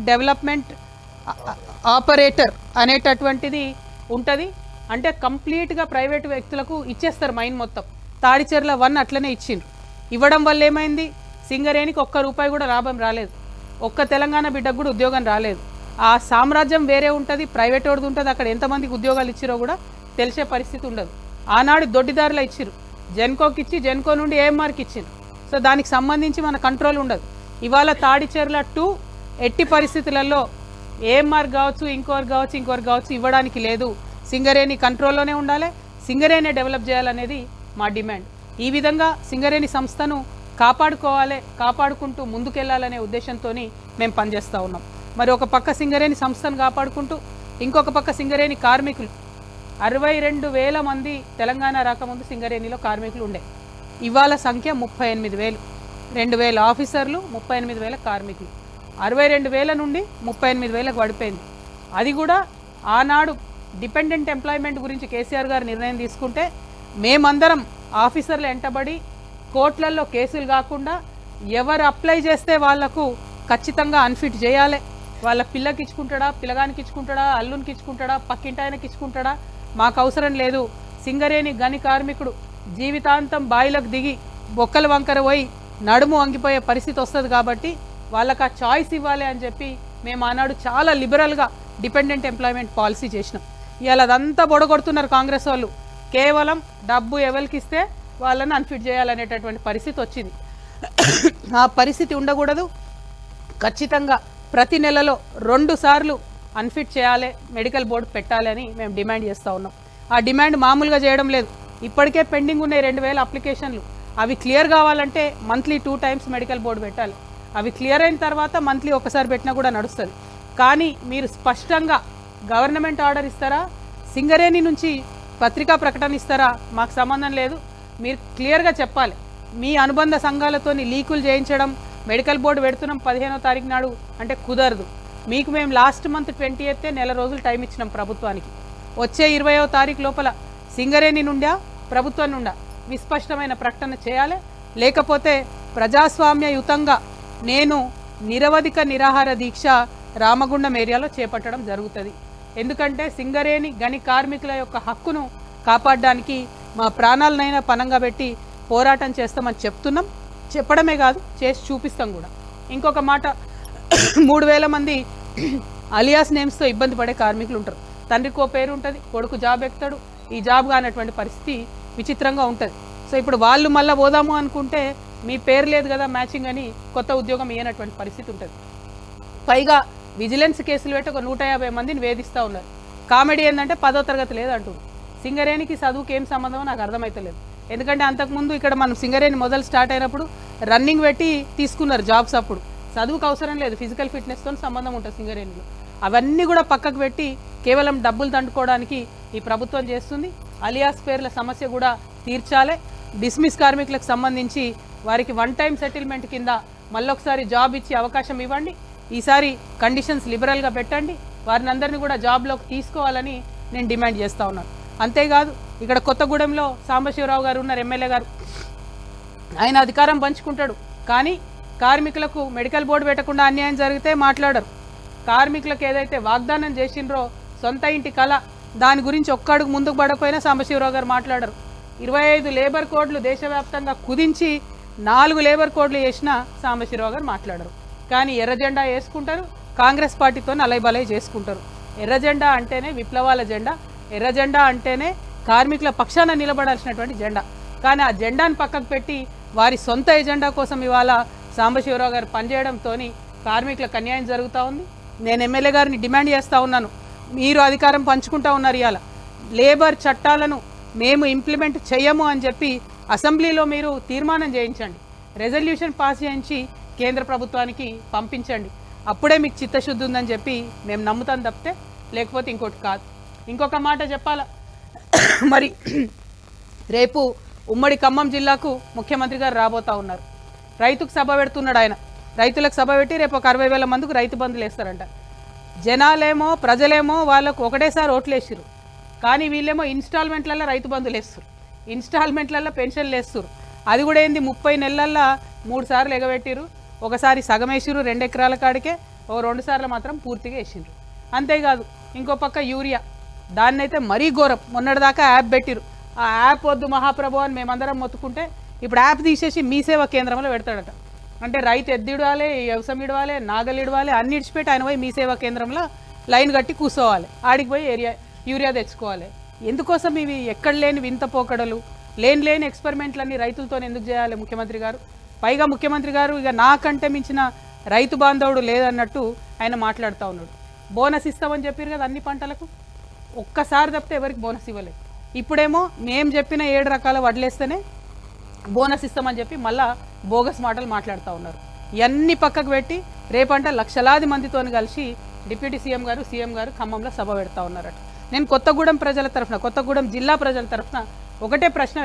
Development operator అనేటటువంటిది ఉంటుంది. అంటే కంప్లీట్గా ప్రైవేటు వ్యక్తులకు ఇచ్చేస్తారు మైన్ మొత్తం. తాడిచెర్ల 1 అట్లనే ఇచ్చిండ్రు. ఇవ్వడం వల్ల ఏమైంది, సింగరేణికి ఒక్క రూపాయి కూడా లాభం రాలేదు, ఒక్క తెలంగాణ బిడ్డకు కూడా ఉద్యోగం రాలేదు. ఆ సామ్రాజ్యం వేరే ఉంటుంది, ప్రైవేట్ వాడిది ఉంటుంది. అక్కడ ఎంతమందికి ఉద్యోగాలు ఇచ్చిరో కూడా తెలిసే పరిస్థితి ఉండదు. ఆనాడు దొడ్డిదారులు ఇచ్చిరు, జెన్కోకి ఇచ్చి జెన్కో నుండి ఏఎంఆర్కి ఇచ్చిండ్రు. సో దానికి సంబంధించి మన కంట్రోల్ ఉండదు. ఇవాళ తాడిచెర్ల 2 ఎట్టి పరిస్థితులలో ఏఎంఆర్ కావచ్చు, ఇంకోరు కావచ్చు ఇవ్వడానికి లేదు. సింగరేణి కంట్రోల్లోనే ఉండాలి, సింగరేణి డెవలప్ చేయాలనేది మా డిమాండ్. ఈ విధంగా సింగరేణి సంస్థను కాపాడుకుంటూ ముందుకెళ్లాలనే ఉద్దేశంతో మేము పనిచేస్తూ ఉన్నాం. మరి ఒక పక్క సింగరేణి సంస్థను కాపాడుకుంటూ ఇంకొక పక్క సింగరేణి కార్మికులు 62,000 మంది తెలంగాణ రాకముందు సింగరేణిలో కార్మికులు ఉండే. ఇవాళ సంఖ్య 38,000. 2,000 ఆఫీసర్లు, 38,000 కార్మికులు. 62,000 నుండి 38,000కు పడిపోయింది. అది కూడా ఆనాడు డిపెండెంట్ ఎంప్లాయ్మెంట్ గురించి కేసీఆర్ గారు నిర్ణయం తీసుకుంటే మేమందరం ఆఫీసర్లు ఎంటబడి కోర్టులలో కేసులు కాకుండా ఎవరు అప్లై చేస్తే వాళ్లకు ఖచ్చితంగా అన్ఫిట్ చేయాలి. వాళ్ళ పిల్లకి ఇచ్చుకుంటాడా, పిల్లగానికి ఇచ్చుకుంటాడా, అల్లునికి ఇచ్చుకుంటాడా, పక్కింటి ఆయనకి ఇచ్చుకుంటాడా, మాకు అవసరం లేదు. సింగరేణి గని కార్మికుడు జీవితాంతం బాయిలకు దిగి బొక్కల వంకర పోయి నడుము వంగిపోయే పరిస్థితి వస్తుంది. కాబట్టి వాళ్ళకి ఆ చాయిస్ ఇవ్వాలి అని చెప్పి మేము ఆనాడు చాలా లిబరల్గా డిపెండెంట్ ఎంప్లాయ్మెంట్ పాలసీ చేసినాం. ఇవాళ అదంతా బొడగొడుతున్నారు కాంగ్రెస్ వాళ్ళు. కేవలం డబ్బు ఎవరికి ఇస్తే వాళ్ళని అన్ఫిట్ చేయాలనేటటువంటి పరిస్థితి వచ్చింది. ఆ పరిస్థితి ఉండకూడదు. ఖచ్చితంగా ప్రతి నెలలో 2 సార్లు అన్ఫిట్ చేయాలి, మెడికల్ బోర్డు పెట్టాలి అని మేము డిమాండ్ చేస్తూ ఉన్నాం. ఆ డిమాండ్ మామూలుగా చేయడం లేదు. ఇప్పటికే పెండింగ్ ఉన్నాయి 2,000 అప్లికేషన్లు. అవి క్లియర్ కావాలంటే మంత్లీ 2 టైమ్స్ మెడికల్ బోర్డు పెట్టాలి. అవి క్లియర్ అయిన తర్వాత మంత్లీ ఒకసారి పెట్టినా కూడా నడుస్తుంది. కానీ మీరు స్పష్టంగా గవర్నమెంట్ ఆర్డర్ ఇస్తారా, సింగరేణి నుంచి పత్రికా ప్రకటన ఇస్తారా, మాకు సంబంధం లేదు. మీరు క్లియర్గా చెప్పాలి. మీ అనుబంధ సంఘాలతోని లీకులు చేయించడం, మెడికల్ బోర్డు పెడుతున్నాం 15వ తారీఖు నాడు అంటే కుదరదు. మీకు మేము లాస్ట్ మంత్ 28th నెల రోజులు టైం ఇచ్చినాం ప్రభుత్వానికి. వచ్చే 20వ తారీఖు లోపల సింగరేణి నుండా ప్రభుత్వం నుండా విస్పష్టమైన ప్రకటన చేయాలి. లేకపోతే ప్రజాస్వామ్యయుతంగా నేను నిరవధిక నిరాహార దీక్ష రామగుండం ఏరియాలో చేపట్టడం జరుగుతుంది. ఎందుకంటే సింగరేణి గని కార్మికుల యొక్క హక్కును కాపాడడానికి మా ప్రాణాలనైనా పనంగా పెట్టి పోరాటం చేస్తామని చెప్తున్నాం. చెప్పడమే కాదు, చేసి చూపిస్తాం కూడా. ఇంకొక మాట, 3,000 మంది అలియాస్ నేమ్స్తో ఇబ్బంది పడే కార్మికులు ఉంటారు. తండ్రికి ఓ పేరు ఉంటుంది, కొడుకు జాబ్ ఎక్కుతాడు, ఈ జాబ్ కానటువంటి పరిస్థితి విచిత్రంగా ఉంటుంది. సో ఇప్పుడు వాళ్ళు మళ్ళీ పోదాము అనుకుంటే మీ పేరు లేదు కదా మ్యాచింగ్ అని కొత్త ఉద్యోగం ఇవ్వనటువంటి పరిస్థితి ఉంటుంది. పైగా విజిలెన్స్ కేసులు పెట్టి ఒక 150 మందిని వేధిస్తూ ఉన్నారు. కామెడీ ఏంటంటే 10వ తరగతి లేదంటారు. సింగరేణికి చదువుకి ఏం సంబంధమో నాకు అర్థమవుతలేదు. ఎందుకంటే అంతకుముందు ఇక్కడ మనం సింగరేణి మొదలు స్టార్ట్ అయినప్పుడు రన్నింగ్ పెట్టి తీసుకున్నారు జాబ్స్. అప్పుడు చదువుకు అవసరం లేదు, ఫిజికల్ ఫిట్నెస్తో సంబంధం ఉంటుంది సింగరేణిలో. అవన్నీ కూడా పక్కకు పెట్టి కేవలం డబ్బులు దండుకోవడానికి ఈ ప్రభుత్వం చేస్తుంది. అలియాస్ పేర్ల సమస్య కూడా తీర్చాలి. డిస్మిస్ కార్మికులకు సంబంధించి వారికి 1 టైం సెటిల్మెంట్ కింద మళ్ళొకసారి జాబ్ ఇచ్చి అవకాశం ఇవ్వండి. ఈసారి కండిషన్స్ లిబరల్గా పెట్టండి. వారిని అందరినీ కూడా జాబ్లోకి తీసుకోవాలని నేను డిమాండ్ చేస్తూ ఉన్నాను. అంతేకాదు, ఇక్కడ కొత్తగూడెంలో సాంబశివరావు గారు ఉన్నారు, ఎమ్మెల్యే గారు. ఆయన అధికారం పంచుకుంటాడు, కానీ కార్మికులకు మెడికల్ బోర్డు పెట్టకుండా అన్యాయం జరిగితే మాట్లాడరు. కార్మికులకు ఏదైతే వాగ్దానం చేసిండ్రో సొంత ఇంటి కళ, దాని గురించి ఒక్క అడుగు ముందుకు పడకపోయినా సాంబశివరావు గారు మాట్లాడరు. 25 లేబర్ కోడ్లు దేశవ్యాప్తంగా కుదించి 4 లేబర్ కోడ్లు చేసిన సాంబశివరావు గారు మాట్లాడరు. కానీ ఎర్ర జెండా వేసుకుంటారు, కాంగ్రెస్ పార్టీతో అలైబలై చేసుకుంటారు. ఎర్ర జెండా అంటేనే విప్లవాల జెండా, ఎర్ర జెండా అంటేనే కార్మికుల పక్షాన నిలబడాల్సినటువంటి జెండా. కానీ ఆ జెండాను పక్కకు పెట్టి వారి సొంత ఎజెండా కోసం ఇవాళ సాంబశివరావు గారు పనిచేయడంతో కార్మికులకు అన్యాయం జరుగుతూ ఉంది. నేను ఎమ్మెల్యే గారిని డిమాండ్ చేస్తూ ఉన్నాను, మీరు అధికారం పంచుకుంటూ ఉన్నారు, ఇవాళ లేబర్ చట్టాలను మేము ఇంప్లిమెంట్ చేయము అని చెప్పి అసెంబ్లీలో మీరు తీర్మానం చేయించండి, రెజల్యూషన్ పాస్ చేయించి కేంద్ర ప్రభుత్వానికి పంపించండి. అప్పుడే మీకు చిత్తశుద్ధి ఉందని చెప్పి మేము నమ్ముతాం తప్పితే లేకపోతే ఇంకోటి కాదు. ఇంకొక మాట చెప్పాలా, మరి రేపు ఉమ్మడి ఖమ్మం జిల్లాకు ముఖ్యమంత్రి గారు రాబోతూ ఉన్నారు. రైతుకు సభ పెడుతున్నాడు ఆయన. రైతులకు సభ పెట్టి రేపు ఒక 60,000 మందికి రైతు బంధులు వేస్తారంట. జనాలేమో ప్రజలేమో వాళ్ళకు ఒకటేసారి ఓట్లు వేసిరు, కానీ వీళ్ళేమో ఇన్స్టాల్మెంట్లలో రైతు బంధులు వేస్తారు, ఇన్స్టాల్మెంట్లలో పెన్షన్లు వేస్తారు. అది కూడా ఏంది 30 నెలల్లో 3 సార్లు ఎగబెట్టిరు. ఒకసారి సగం వేసిరు 2 ఎకరాల కాడికే, ఓ 2 సార్లు మాత్రం పూర్తిగా వేసిండ్రు. అంతేకాదు ఇంకో పక్క యూరియా, దాన్ని అయితే మరీ ఘోరం. మొన్నటిదాకా యాప్ పెట్టిరు. ఆ యాప్ వద్దు మహాప్రభు అని మేమందరం మొత్తుకుంటే ఇప్పుడు యాప్ తీసేసి మీ సేవా కేంద్రంలో పెడతాడట. అంటే రైతు ఎద్దు ఇడవాలి, వ్యవసాయం ఇడవాలి, నాగలు ఇడవాలి, అన్ని ఇడిచిపెట్టి ఆయన పోయి మీ సేవా కేంద్రంలో లైన్ కట్టి కూర్చోవాలి, ఆడికి పోయి యూరియా తెచ్చుకోవాలి. ఎందుకోసం ఇవి ఎక్కడ లేని వింత పోకడలు, లేని ఎక్స్పెరిమెంట్లన్నీ రైతులతో ఎందుకు చేయాలి ముఖ్యమంత్రి గారు? పైగా ముఖ్యమంత్రి గారు ఇక నాకంటే మించిన రైతు బాంధవుడు లేదన్నట్టు ఆయన మాట్లాడుతూ ఉన్నాడు. బోనస్ ఇస్తామని చెప్పారు కదా అన్ని పంటలకు, ఒక్కసారి తప్పితే ఎవరికి బోనస్ ఇవ్వలేదు. ఇప్పుడేమో మేము చెప్పిన 7 రకాల వడ్లేస్తేనే బోనస్ ఇస్తామని చెప్పి మళ్ళా బోగస్ మాటలు మాట్లాడుతూ ఉన్నారు. ఇవన్నీ పక్కకు పెట్టి రేపంట లక్షలాది మందితో కలిసి డిప్యూటీ సీఎం గారు ఖమ్మంలో సభ పెడతా ఉన్నారట. నేను కొత్తగూడెం ప్రజల తరఫున, కొత్తగూడెం జిల్లా ప్రజల తరఫున ఒకటే ప్రశ్న